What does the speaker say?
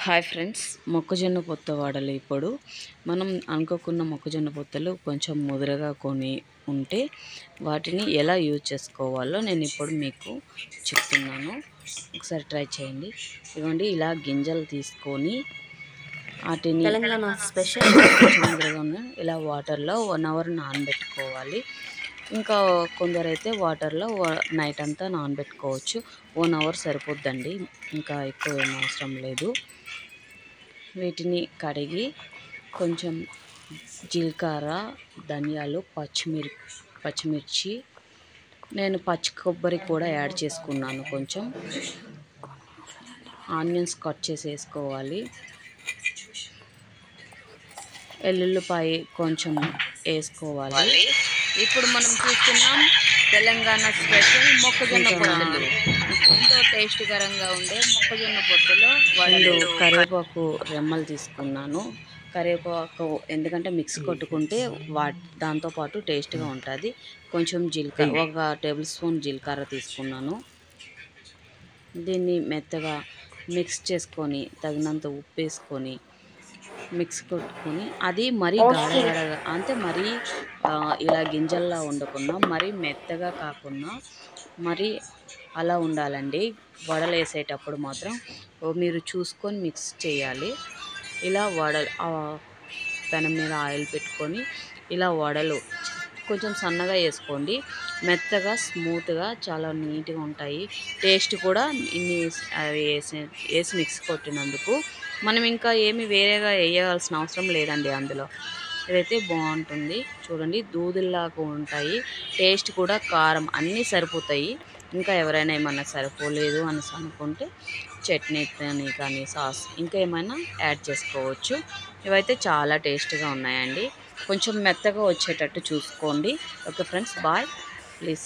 Hi friends, మొక్కజొన్న పొత్తు వాడాలి. ఇప్పుడు మనం అనుకోకున్న మొక్కజొన్న పొత్తులు కొంచెం ముదురుగా కొని ఉంటే వాటిని ఎలా యూజ్ చేసుకోవాలో నేను ఇప్పుడు మీకు చెప్తున్నాను. ఒకసారి ట్రై చేయండి. ఇదిగోండి, ఇలా గింజలు తీసుకొని వాటిని తెలంగాణ స్పెషల్ కొంచెం ముదురుగా ఉన్న ఇలా వాటర్లో 1 అవర్ నానబెట్టుకోవాలి. ఇంకా కొందరైతే వాటర్లో నైట్ అంతా నానబెట్టుకోవచ్చు. 1 అవర్ సరిపోద్దండి, ఇంకా ఎక్కువ ఏం అవసరం లేదు. వీటిని కడిగి కొంచెం జీలకర్ర, ధనియాలు, పచ్చిమిర్చి, నేను పచ్చి కొబ్బరి కూడా యాడ్ చేసుకున్నాను. కొంచెం ఆనియన్స్ కట్ చేసి వేసుకోవాలి. ఎల్లుల్లిపాయ కొంచెం వేసుకోవాలి. ఇప్పుడు మనం చూస్తున్నాం తెలంగాణ స్పెషల్ మొక్కజొన్న పొత్తులు. ఎంతో టేస్టీకరంగా ఉండే మొక్కజొన్న పొత్తులో వాళ్ళు కరివేపాకు రెమ్మలు తీసుకున్నాను. కరివేపాకు ఎందుకంటే మిక్స్ కొట్టుకుంటే దాంతోపాటు టేస్ట్గా ఉంటుంది. కొంచెం జీలకర్ర, 1 టేబుల్ స్పూన్ జీలకర్ర తీసుకున్నాను. దీన్ని మెత్తగా మిక్స్ చేసుకొని తగినంత ఉప్పు వేసుకొని మిక్స్ కొట్టుకొని, అది మరీ గాఢగా అంటే మరీ ఇలా గింజల్లా ఉండకుండా, మరీ మెత్తగా కాకుండా మరి అలా ఉండాలండి. వడలు వేసేటప్పుడు మాత్రం మీరు చూసుకొని మిక్స్ చేయాలి. ఇలా వడలు పెనం మీద ఆయిల్ పెట్టుకొని ఇలా వడలు కొంచెం సన్నగా వేసుకోండి. మెత్తగా స్మూత్గా చాలా నీట్గా ఉంటాయి. టేస్ట్ కూడా ఇన్ని అవి వేసి మిక్స్ కొట్టినందుకు మనం ఇంకా ఏమి వేరేగా వేయాల్సిన అవసరం లేదండి. అందులో ఇదైతే బాగుంటుంది. చూడండి, దూదుల్లాగా ఉంటాయి. టేస్ట్ కూడా, కారం అన్నీ సరిపోతాయి. ఇంకా ఎవరైనా ఏమన్నా సరిపోలేదు అని అనుకుంటే చట్నీ కానీ సాస్ ఇంకా ఏమైనా యాడ్ చేసుకోవచ్చు. ఇవైతే చాలా టేస్ట్గా ఉన్నాయండి. కొంచెం మెత్తగా వచ్చేటట్టు చూసుకోండి. Okay friends, bye. ప్లీజ్